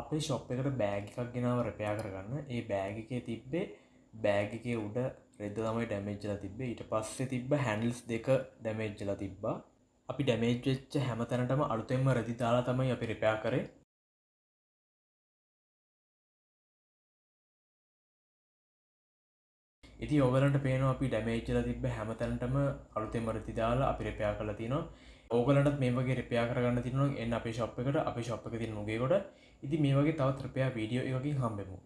අපේ ශොප් එකට බෑග් එකක් ගෙනාව රිපෙයාර් කරගන්න. ඒ බෑග් එකේ තිබ්බේ බෑග් එකේ උඩ රෙද්ද තමයි ඩැමේජ් වෙලා තිබ්බේ. ඊට පස්සේ තිබ්බ හැන්ඩල්ස් දෙක ඩැමේජ් වෙලා තිබ්බා. අපි ඩැමේජ් වෙච්ච හැම තැනටම අලුතෙන්ම රෙදි දාලා තමයි අපි රිපෙයාර් කරේ. ඉතින් ඔයගලන්ට පේනවා අපි ඩැමේජ් වෙලා තිබ්බ හැම තැනටම අලුතෙන්ම රෙදි දාලා අපි රිපෙයාර් කරලා තියෙනවා. ඕගලන්ටත් මේ වගේ රිපෙයාර් කරගන්න තියෙනවා නම් එන්න අපේ ෂොප් එකට. අපේ ෂොප් එකේ තියෙන නුගේගොඩ. ඉතින් මේ වගේ තවත් රිපෙයාර් වීඩියෝ එකකින් හම්බෙමු.